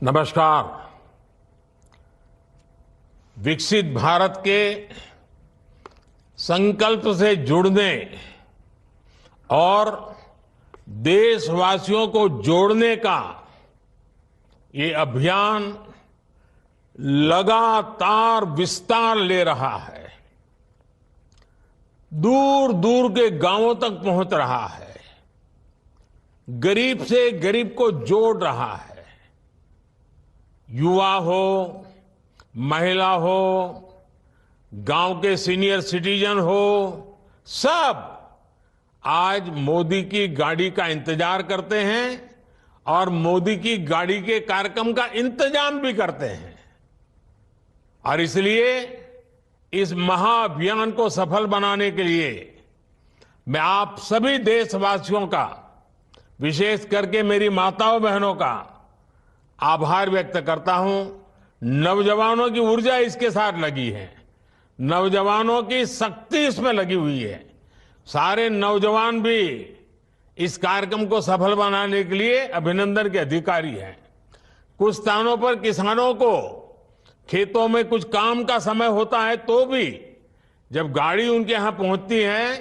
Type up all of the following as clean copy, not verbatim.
नमस्कार। विकसित भारत के संकल्प से जुड़ने और देशवासियों को जोड़ने का ये अभियान लगातार विस्तार ले रहा है, दूर दूर के गांवों तक पहुंच रहा है, गरीब से गरीब को जोड़ रहा है। युवा हो, महिला हो, गांव के सीनियर सिटीजन हो, सब आज मोदी की गाड़ी का इंतजार करते हैं और मोदी की गाड़ी के कार्यक्रम का इंतजाम भी करते हैं। और इसलिए इस महाअभियान को सफल बनाने के लिए मैं आप सभी देशवासियों का, विशेष करके मेरी माताओं बहनों का आभार व्यक्त करता हूं। नौजवानों की ऊर्जा इसके साथ लगी है, नौजवानों की शक्ति इसमें लगी हुई है। सारे नौजवान भी इस कार्यक्रम को सफल बनाने के लिए अभिनंदन के अधिकारी हैं। कुछ स्थानों पर किसानों को खेतों में कुछ काम का समय होता है, तो भी जब गाड़ी उनके यहां पहुंचती है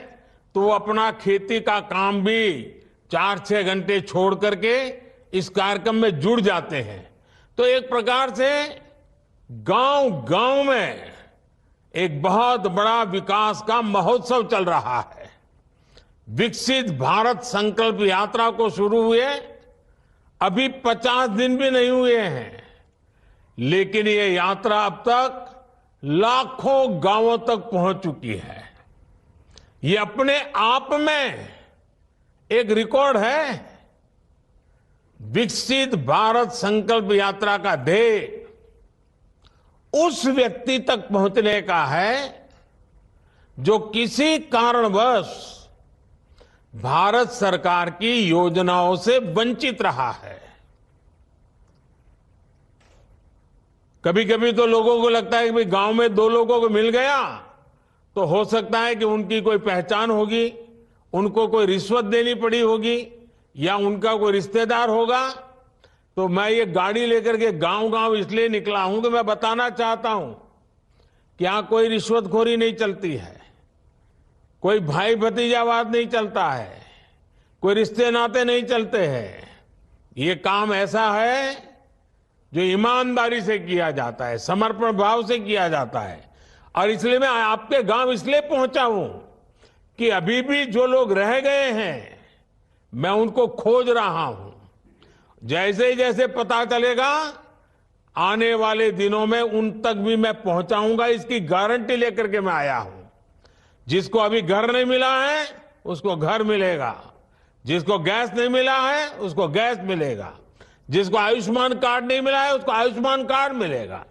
तो वो अपना खेती का काम भी 4-6 घंटे छोड़ करके इस कार्यक्रम में जुड़ जाते हैं। तो एक प्रकार से गांव गांव में एक बहुत बड़ा विकास का महोत्सव चल रहा है। विकसित भारत संकल्प यात्रा को शुरू हुए अभी 50 दिन भी नहीं हुए हैं, लेकिन ये यात्रा अब तक लाखों गांवों तक पहुंच चुकी है। ये अपने आप में एक रिकॉर्ड है। विकसित भारत संकल्प यात्रा का ध्येय उस व्यक्ति तक पहुंचने का है जो किसी कारणवश भारत सरकार की योजनाओं से वंचित रहा है। कभी कभी तो लोगों को लगता है कि भाई गांव में 2 लोगों को मिल गया तो हो सकता है कि उनकी कोई पहचान होगी, उनको कोई रिश्वत देनी पड़ी होगी या उनका कोई रिश्तेदार होगा। तो मैं ये गाड़ी लेकर के गांव गांव इसलिए निकला हूं कि मैं बताना चाहता हूं कि यहां कोई रिश्वतखोरी नहीं चलती है, कोई भाई भतीजावाद नहीं चलता है, कोई रिश्ते नाते नहीं चलते हैं। ये काम ऐसा है जो ईमानदारी से किया जाता है, समर्पण भाव से किया जाता है। और इसलिए मैं आपके गांव इसलिए पहुंचा हूं कि अभी भी जो लोग रह गए हैं मैं उनको खोज रहा हूं। जैसे जैसे पता चलेगा आने वाले दिनों में उन तक भी मैं पहुंचाऊंगा, इसकी गारंटी लेकर के मैं आया हूं। जिसको अभी घर नहीं मिला है उसको घर मिलेगा, जिसको गैस नहीं मिला है उसको गैस मिलेगा, जिसको आयुष्मान कार्ड नहीं मिला है उसको आयुष्मान कार्ड मिलेगा।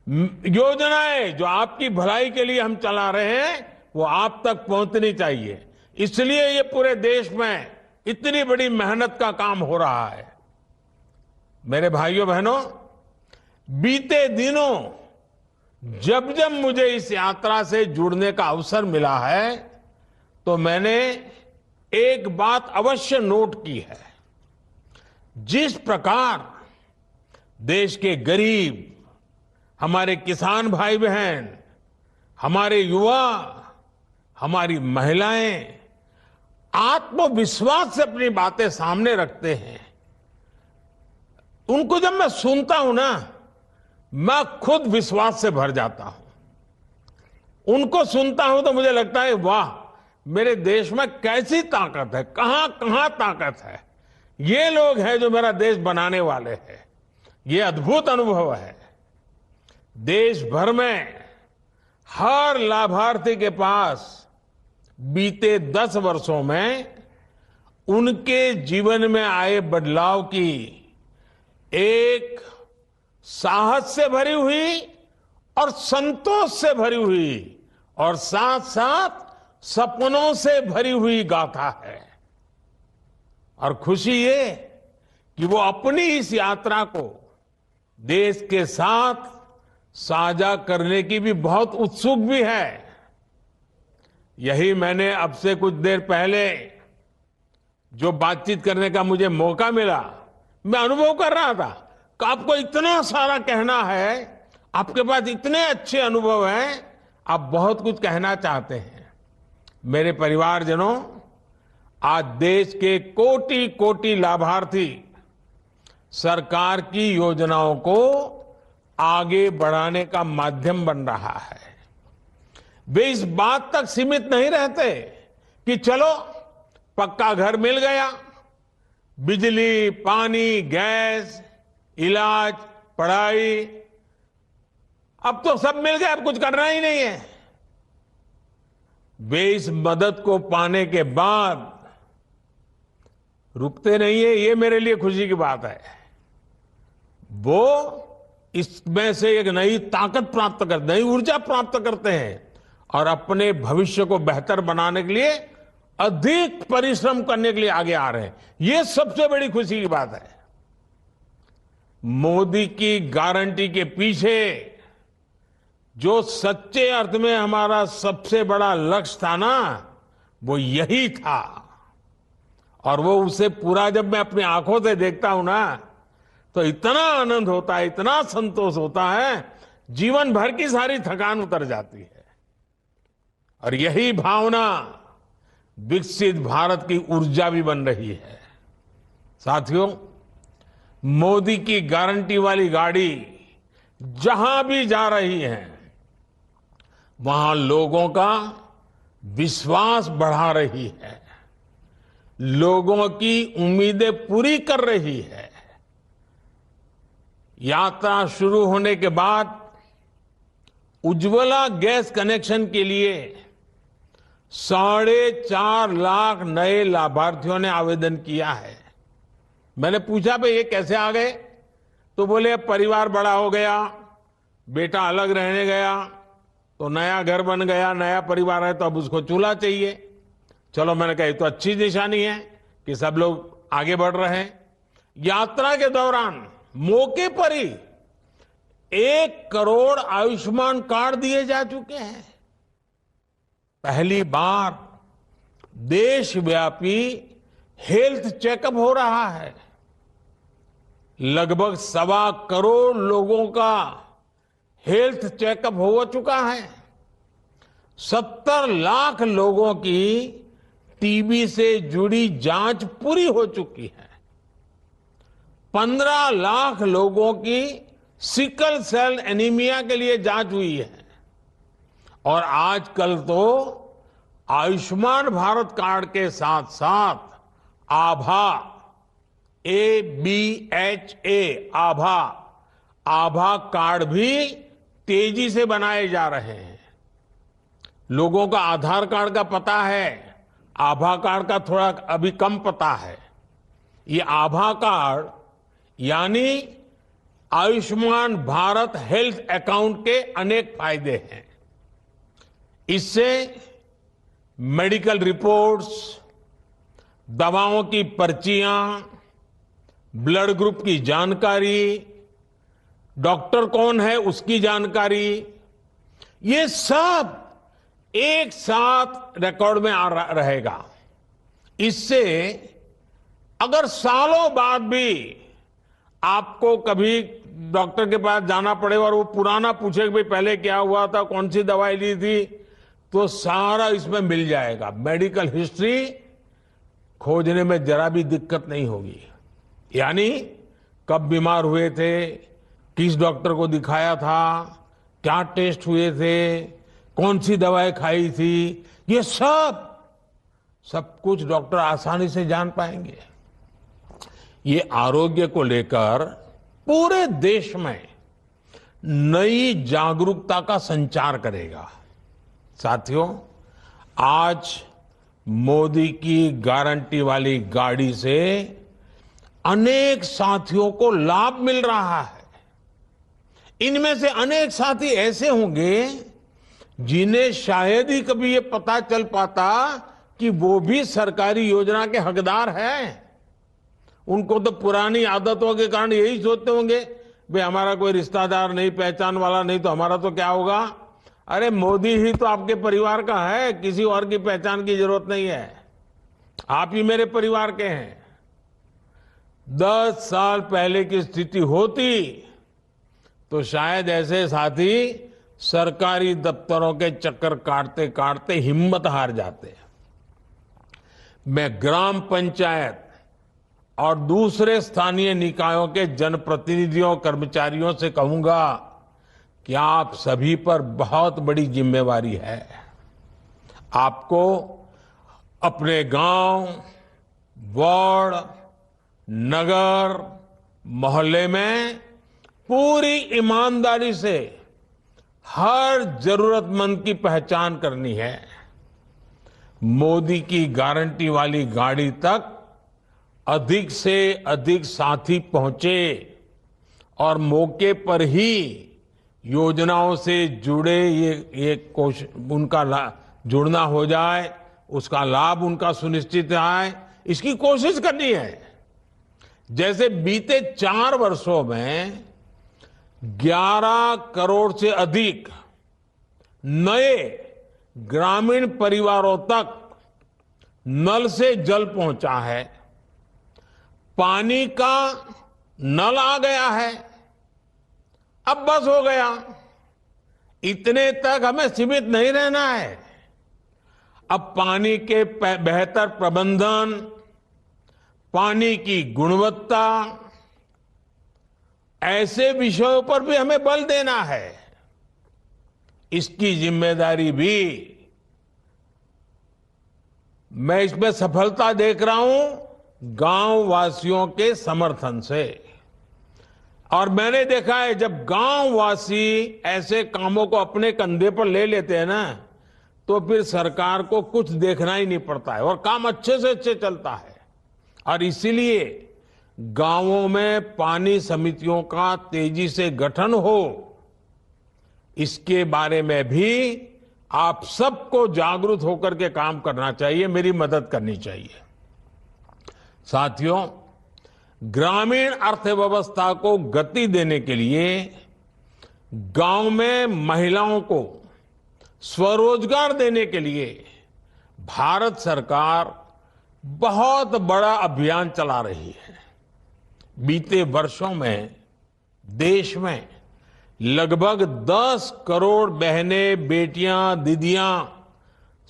योजनाएं जो आपकी भलाई के लिए हम चला रहे हैं वो आप तक पहुंचनी चाहिए। इसलिए ये पूरे देश में इतनी बड़ी मेहनत का काम हो रहा है। मेरे भाइयों बहनों, बीते दिनों जब जब मुझे इस यात्रा से जुड़ने का अवसर मिला है तो मैंने एक बात अवश्य नोट की है। जिस प्रकार देश के गरीब, हमारे किसान भाई बहन, हमारे युवा, हमारी महिलाएं आत्मविश्वास से अपनी बातें सामने रखते हैं, उनको जब मैं सुनता हूं ना, मैं खुद विश्वास से भर जाता हूं। उनको सुनता हूं तो मुझे लगता है वाह, मेरे देश में कैसी ताकत है, कहां कहां ताकत है। ये लोग हैं जो मेरा देश बनाने वाले हैं। ये अद्भुत अनुभव है। देश भर में हर लाभार्थी के पास बीते 10 वर्षों में उनके जीवन में आए बदलाव की एक साहस से भरी हुई और संतोष से भरी हुई और साथ साथ सपनों से भरी हुई गाथा है। और खुशी ये कि वो अपनी इस यात्रा को देश के साथ साझा करने की भी बहुत उत्सुक भी है। यही मैंने अब से कुछ देर पहले जो बातचीत करने का मुझे मौका मिला, मैं अनुभव कर रहा था कि आपको इतना सारा कहना है, आपके पास इतने अच्छे अनुभव हैं, आप बहुत कुछ कहना चाहते हैं। मेरे परिवारजनों, आज देश के कोटि कोटि लाभार्थी सरकार की योजनाओं को आगे बढ़ाने का माध्यम बन रहा है। वे इस बात तक सीमित नहीं रहते कि चलो पक्का घर मिल गया, बिजली, पानी, गैस, इलाज, पढ़ाई, अब तो सब मिल गया, अब कुछ करना ही नहीं है। वे इस मदद को पाने के बाद रुकते नहीं है। ये मेरे लिए खुशी की बात है। वो इसमें से एक नई ताकत प्राप्त करते, नई ऊर्जा प्राप्त करते हैं और अपने भविष्य को बेहतर बनाने के लिए अधिक परिश्रम करने के लिए आगे आ रहे हैं। ये सबसे बड़ी खुशी की बात है। मोदी की गारंटी के पीछे जो सच्चे अर्थ में हमारा सबसे बड़ा लक्ष्य था ना, वो यही था। और वो उसे पूरा जब मैं अपनी आंखों से देखता हूं ना, तो इतना आनंद होता है, इतना संतोष होता है, जीवन भर की सारी थकान उतर जाती है। और यही भावना विकसित भारत की ऊर्जा भी बन रही है। साथियों, मोदी की गारंटी वाली गाड़ी जहां भी जा रही है, वहां लोगों का विश्वास बढ़ा रही है, लोगों की उम्मीदें पूरी कर रही है। यात्रा शुरू होने के बाद उज्ज्वला गैस कनेक्शन के लिए 4.5 लाख नए लाभार्थियों ने आवेदन किया है। मैंने पूछा भाई ये कैसे आ गए, तो बोले परिवार बड़ा हो गया, बेटा अलग रहने गया, तो नया घर बन गया, नया परिवार है, तो अब उसको चूल्हा चाहिए। चलो, मैंने कहा ये तो अच्छी निशानी है कि सब लोग आगे बढ़ रहे हैं। यात्रा के दौरान मौके पर ही 1 करोड़ आयुष्मान कार्ड दिए जा चुके हैं। पहली बार देशव्यापी हेल्थ चेकअप हो रहा है। लगभग 1.25 करोड़ लोगों का हेल्थ चेकअप हो चुका है। 70 लाख लोगों की टीबी से जुड़ी जांच पूरी हो चुकी है। 15 लाख लोगों की सिकल सेल एनीमिया के लिए जांच हुई है। और आजकल तो आयुष्मान भारत कार्ड के साथ साथ आभा, ABHA, आभा कार्ड भी तेजी से बनाए जा रहे हैं। लोगों का आधार कार्ड का पता है, आभा कार्ड का थोड़ा अभी कम पता है। ये आभा कार्ड यानी आयुष्मान भारत हेल्थ अकाउंट के अनेक फायदे हैं। इससे मेडिकल रिपोर्ट्स, दवाओं की पर्चियां, ब्लड ग्रुप की जानकारी, डॉक्टर कौन है उसकी जानकारी, ये सब एक साथ रिकॉर्ड में आ रहेगा। इससे अगर सालों बाद भी आपको कभी डॉक्टर के पास जाना पड़े और वो पुराना पूछे कि भाई पहले क्या हुआ था, कौन सी दवाई ली थी, तो सारा इसमें मिल जाएगा। मेडिकल हिस्ट्री खोजने में जरा भी दिक्कत नहीं होगी। यानी कब बीमार हुए थे, किस डॉक्टर को दिखाया था, क्या टेस्ट हुए थे, कौन सी दवाई खाई थी, ये सब कुछ डॉक्टर आसानी से जान पाएंगे। ये आरोग्य को लेकर पूरे देश में नई जागरूकता का संचार करेगा। साथियों, आज मोदी की गारंटी वाली गाड़ी से अनेक साथियों को लाभ मिल रहा है। इनमें से अनेक साथी ऐसे होंगे जिन्हें शायद ही कभी ये पता चल पाता कि वो भी सरकारी योजना के हकदार हैं। उनको तो पुरानी आदतों के कारण यही सोचते होंगे भाई हमारा कोई रिश्तेदार नहीं, पहचान वाला नहीं, तो हमारा तो क्या होगा। अरे मोदी ही तो आपके परिवार का है, किसी और की पहचान की जरूरत नहीं है, आप ही मेरे परिवार के हैं। 10 साल पहले की स्थिति होती तो शायद ऐसे साथी सरकारी दफ्तरों के चक्कर काटते काटते हिम्मत हार जाते। मैं ग्राम पंचायत और दूसरे स्थानीय निकायों के जनप्रतिनिधियों कर्मचारियों से कहूंगा कि आप सभी पर बहुत बड़ी जिम्मेवारी है। आपको अपने गांव, वार्ड, नगर, मोहल्ले में पूरी ईमानदारी से हर जरूरतमंद की पहचान करनी है। मोदी की गारंटी वाली गाड़ी तक अधिक से अधिक साथी पहुंचे और मौके पर ही योजनाओं से जुड़े ये कोशिश उनका जुड़ना हो जाए, उसका लाभ उनका सुनिश्चित आए, इसकी कोशिश करनी है। जैसे बीते 4 वर्षों में 11 करोड़ से अधिक नए ग्रामीण परिवारों तक नल से जल पहुंचा है, पानी का नल आ गया है, अब बस हो गया। इतने तक हमें सीमित नहीं रहना है। अब पानी के बेहतर प्रबंधन, पानी की गुणवत्ता, ऐसे विषयों पर भी हमें बल देना है। इसकी जिम्मेदारी भी मैं इसमें सफलता देख रहा हूं गांव वासियों के समर्थन से। और मैंने देखा है जब गांव वासी ऐसे कामों को अपने कंधे पर ले लेते हैं ना, तो फिर सरकार को कुछ देखना ही नहीं पड़ता है और काम अच्छे से अच्छे चलता है। और इसीलिए गांवों में पानी समितियों का तेजी से गठन हो, इसके बारे में भी आप सबको जागरूक होकर के काम करना चाहिए, मेरी मदद करनी चाहिए। साथियों, ग्रामीण अर्थव्यवस्था को गति देने के लिए गांव में महिलाओं को स्वरोजगार देने के लिए भारत सरकार बहुत बड़ा अभियान चला रही है। बीते वर्षों में देश में लगभग 10 करोड़ बहनें, बेटियां, दीदियां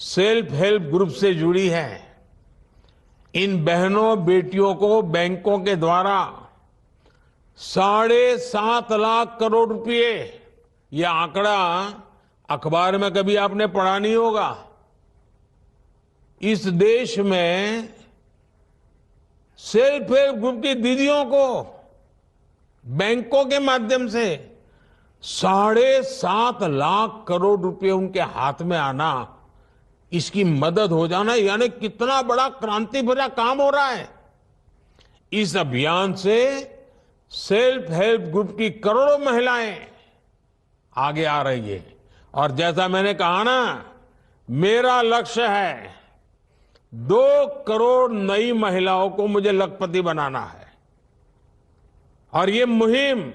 सेल्फ हेल्प ग्रुप से जुड़ी हैं। इन बहनों बेटियों को बैंकों के द्वारा 7.5 लाख करोड़ रुपए, यह आंकड़ा अखबार में कभी आपने पढ़ा नहीं होगा। इस देश में सेल्फ हेल्प ग्रुप की दीदियों को बैंकों के माध्यम से 7.5 लाख करोड़ रुपए उनके हाथ में आना, इसकी मदद हो जाना, यानी कितना बड़ा क्रांति भरा काम हो रहा है। इस अभियान से सेल्फ हेल्प ग्रुप की करोड़ों महिलाएं आगे आ रही है। और जैसा मैंने कहा ना, मेरा लक्ष्य है 2 करोड़ नई महिलाओं को मुझे लखपति बनाना है। और ये मुहिम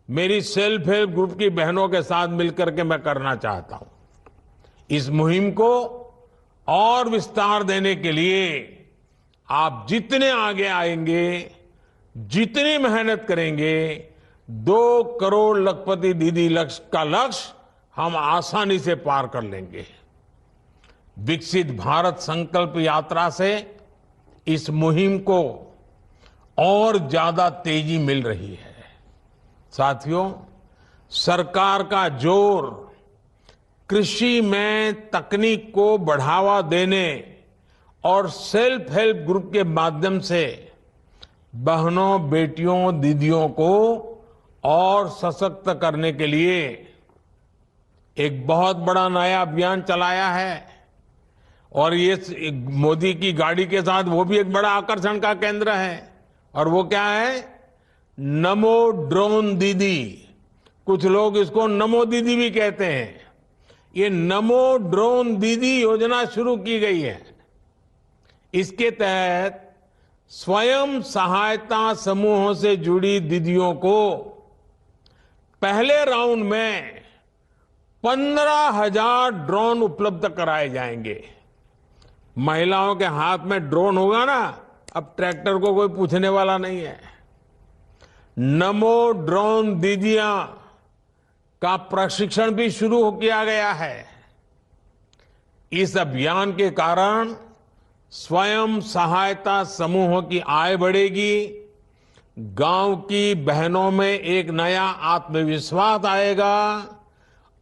मेरी सेल्फ हेल्प ग्रुप की बहनों के साथ मिलकर के मैं करना चाहता हूं। इस मुहिम को और विस्तार देने के लिए आप जितने आगे आएंगे, जितनी मेहनत करेंगे, 2 करोड़ लखपति दीदी का लक्ष्य हम आसानी से पार कर लेंगे। विकसित भारत संकल्प यात्रा से इस मुहिम को और ज्यादा तेजी मिल रही है। साथियों, सरकार का जोर कृषि में तकनीक को बढ़ावा देने और सेल्फ हेल्प ग्रुप के माध्यम से बहनों, बेटियों, दीदियों को और सशक्त करने के लिए एक बहुत बड़ा नया अभियान चलाया है। और ये मोदी की गाड़ी के साथ वो भी एक बड़ा आकर्षण का केंद्र है। और वो क्या है? नमो ड्रोन दीदी। कुछ लोग इसको नमो दीदी भी कहते हैं। ये नमो ड्रोन दीदी योजना शुरू की गई है। इसके तहत स्वयं सहायता समूहों से जुड़ी दीदियों को पहले राउंड में 15,000 ड्रोन उपलब्ध कराए जाएंगे। महिलाओं के हाथ में ड्रोन होगा ना, अब ट्रैक्टर को कोई पूछने वाला नहीं है। नमो ड्रोन दीदियां का प्रशिक्षण भी शुरू किया गया है। इस अभियान के कारण स्वयं सहायता समूहों की आय बढ़ेगी, गांव की बहनों में एक नया आत्मविश्वास आएगा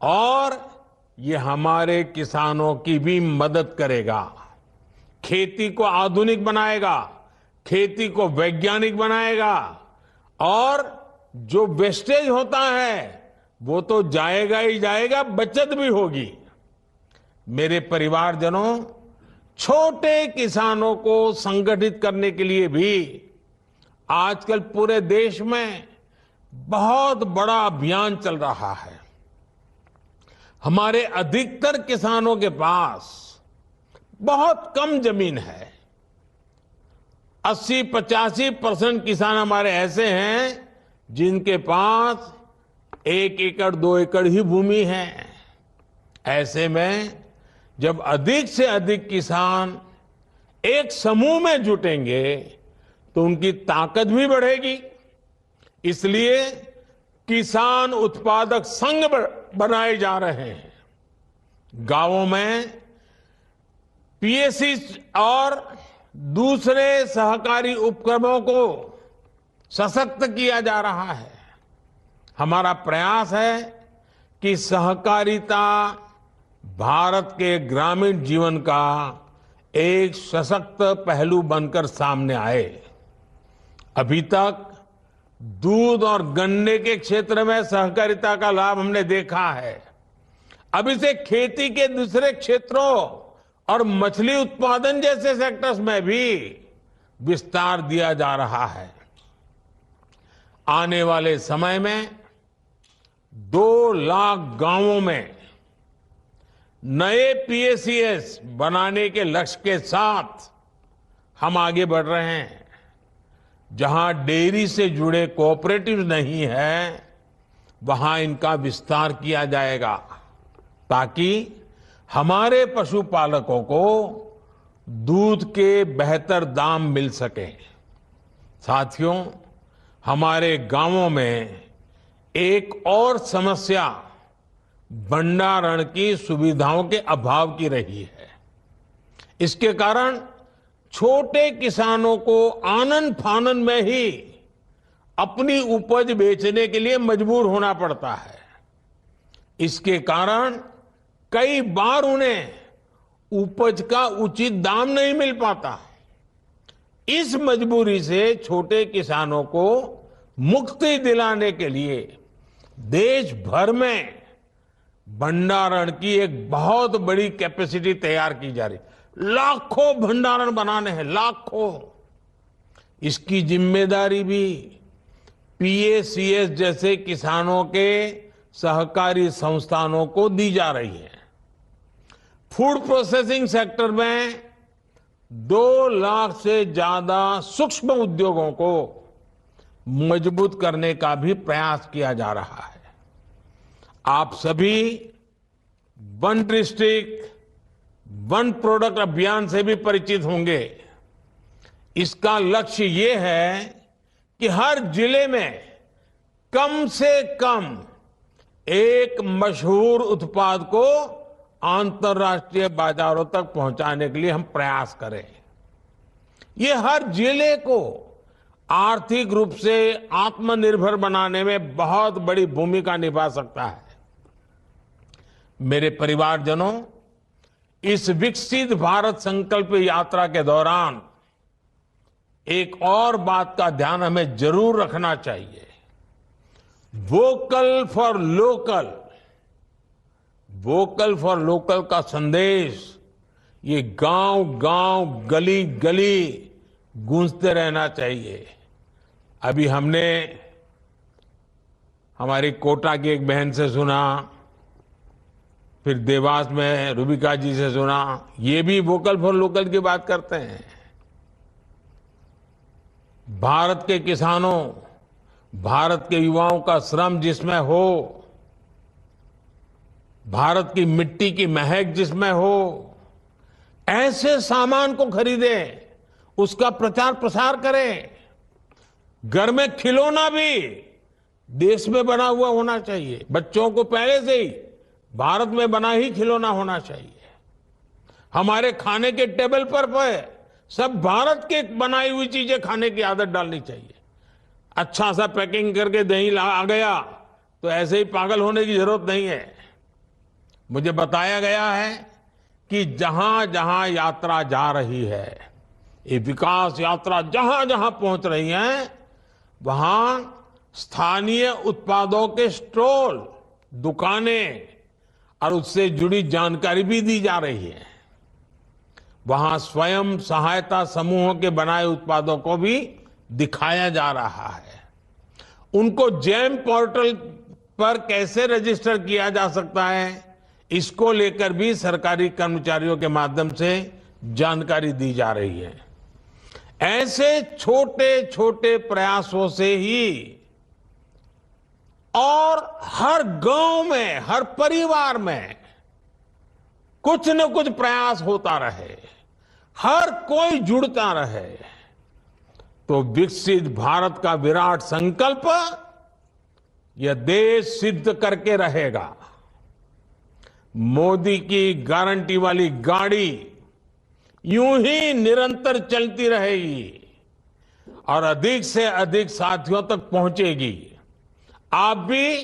और ये हमारे किसानों की भी मदद करेगा। खेती को आधुनिक बनाएगा, खेती को वैज्ञानिक बनाएगा और जो वेस्टेज होता है वो तो जाएगा ही जाएगा, बचत भी होगी। मेरे परिवारजनों, छोटे किसानों को संगठित करने के लिए भी आजकल पूरे देश में बहुत बड़ा अभियान चल रहा है। हमारे अधिकतर किसानों के पास बहुत कम जमीन है। 80-85% किसान हमारे ऐसे हैं जिनके पास 1 एकड़ 2 एकड़ ही भूमि है। ऐसे में जब अधिक से अधिक किसान एक समूह में जुटेंगे तो उनकी ताकत भी बढ़ेगी। इसलिए किसान उत्पादक संघ बनाए जा रहे हैं। गांवों में पीएससी और दूसरे सहकारी उपक्रमों को सशक्त किया जा रहा है। हमारा प्रयास है कि सहकारिता भारत के ग्रामीण जीवन का एक सशक्त पहलू बनकर सामने आए। अभी तक दूध और गन्ने के क्षेत्र में सहकारिता का लाभ हमने देखा है। अब इसे खेती के दूसरे क्षेत्रों और मछली उत्पादन जैसे सेक्टर्स में भी विस्तार दिया जा रहा है। आने वाले समय में 2 लाख गांवों में नए पीएसीएस बनाने के लक्ष्य के साथ हम आगे बढ़ रहे हैं। जहां डेयरी से जुड़े कोऑपरेटिव नहीं है, वहां इनका विस्तार किया जाएगा ताकि हमारे पशुपालकों को दूध के बेहतर दाम मिल सके। साथियों, हमारे गांवों में एक और समस्या भंडारण की सुविधाओं के अभाव की रही है। इसके कारण छोटे किसानों को आनन फानन में ही अपनी उपज बेचने के लिए मजबूर होना पड़ता है। इसके कारण कई बार उन्हें उपज का उचित दाम नहीं मिल पाता। इस मजबूरी से छोटे किसानों को मुक्ति दिलाने के लिए देश भर में भंडारण की एक बहुत बड़ी कैपेसिटी तैयार की जा रही। लाखों भंडारण बनाने हैं, लाखों। इसकी जिम्मेदारी भी पीएसीएस जैसे किसानों के सहकारी संस्थानों को दी जा रही है। फूड प्रोसेसिंग सेक्टर में 2 लाख से ज्यादा सूक्ष्म उद्योगों को मजबूत करने का भी प्रयास किया जा रहा है। आप सभी वन डिस्ट्रिक्ट वन प्रोडक्ट अभियान से भी परिचित होंगे। इसका लक्ष्य ये है कि हर जिले में कम से कम एक मशहूर उत्पाद को अंतर्राष्ट्रीय बाजारों तक पहुंचाने के लिए हम प्रयास करें। ये हर जिले को आर्थिक रूप से आत्मनिर्भर बनाने में बहुत बड़ी भूमिका निभा सकता है। मेरे परिवारजनों, इस विकसित भारत संकल्प यात्रा के दौरान एक और बात का ध्यान हमें जरूर रखना चाहिए। Vocal for local, vocal for local का संदेश ये गांव-गांव, गली-गली गूंजते रहना चाहिए। अभी हमने हमारी कोटा की एक बहन से सुना, फिर देवास में रूबिका जी से सुना, ये भी वोकल फॉर लोकल की बात करते हैं। भारत के किसानों, भारत के युवाओं का श्रम जिसमें हो, भारत की मिट्टी की महक जिसमें हो, ऐसे सामान को खरीदें, उसका प्रचार प्रसार करें। घर में खिलौना भी देश में बना हुआ होना चाहिए। बच्चों को पहले से ही भारत में बना ही खिलौना होना चाहिए। हमारे खाने के टेबल पर सब भारत के बनाई हुई चीजें खाने की आदत डालनी चाहिए। अच्छा सा पैकिंग करके दही आ गया तो ऐसे ही पागल होने की जरूरत नहीं है। मुझे बताया गया है कि जहां जहां यात्रा जा रही है, ये विकास यात्रा जहां जहां पहुंच रही है, वहां स्थानीय उत्पादों के स्टॉल, दुकानें और उससे जुड़ी जानकारी भी दी जा रही है। वहां स्वयं सहायता समूहों के बनाए उत्पादों को भी दिखाया जा रहा है। उनको जेम पोर्टल पर कैसे रजिस्टर किया जा सकता है, इसको लेकर भी सरकारी कर्मचारियों के माध्यम से जानकारी दी जा रही है। ऐसे छोटे छोटे प्रयासों से ही और हर गांव में, हर परिवार में कुछ न कुछ प्रयास होता रहे, हर कोई जुड़ता रहे, तो विकसित भारत का विराट संकल्प यह देश सिद्ध करके रहेगा। मोदी की गारंटी वाली गाड़ी यूं ही निरंतर चलती रहेगी और अधिक से अधिक साथियों तक पहुंचेगी। आप भी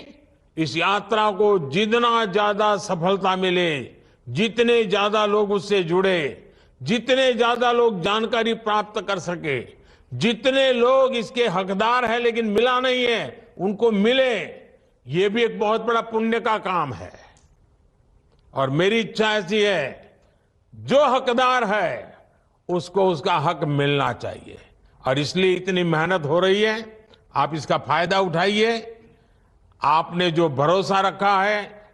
इस यात्रा को जितना ज्यादा सफलता मिले, जितने ज्यादा लोग उससे जुड़े, जितने ज्यादा लोग जानकारी प्राप्त कर सके, जितने लोग इसके हकदार हैं लेकिन मिला नहीं है, उनको मिले, ये भी एक बहुत बड़ा पुण्य का काम है। और मेरी इच्छा ऐसी है, जो हकदार है उसको उसका हक मिलना चाहिए और इसलिए इतनी मेहनत हो रही है। आप इसका फायदा उठाइए। आपने जो भरोसा रखा है,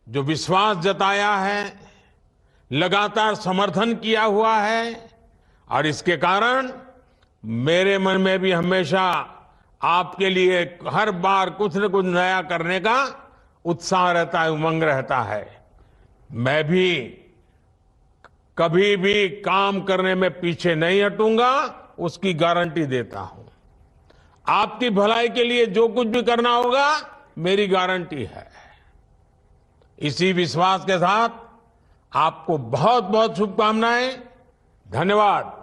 जो विश्वास जताया है, लगातार समर्थन किया हुआ है और इसके कारण मेरे मन में भी हमेशा आपके लिए हर बार कुछ न कुछ नया करने का उत्साह रहता है, उमंग रहता है। मैं भी कभी भी काम करने में पीछे नहीं हटूंगा, उसकी गारंटी देता हूं। आपकी भलाई के लिए जो कुछ भी करना होगा, मेरी गारंटी है। इसी विश्वास के साथ आपको बहुत बहुत शुभकामनाएं। धन्यवाद।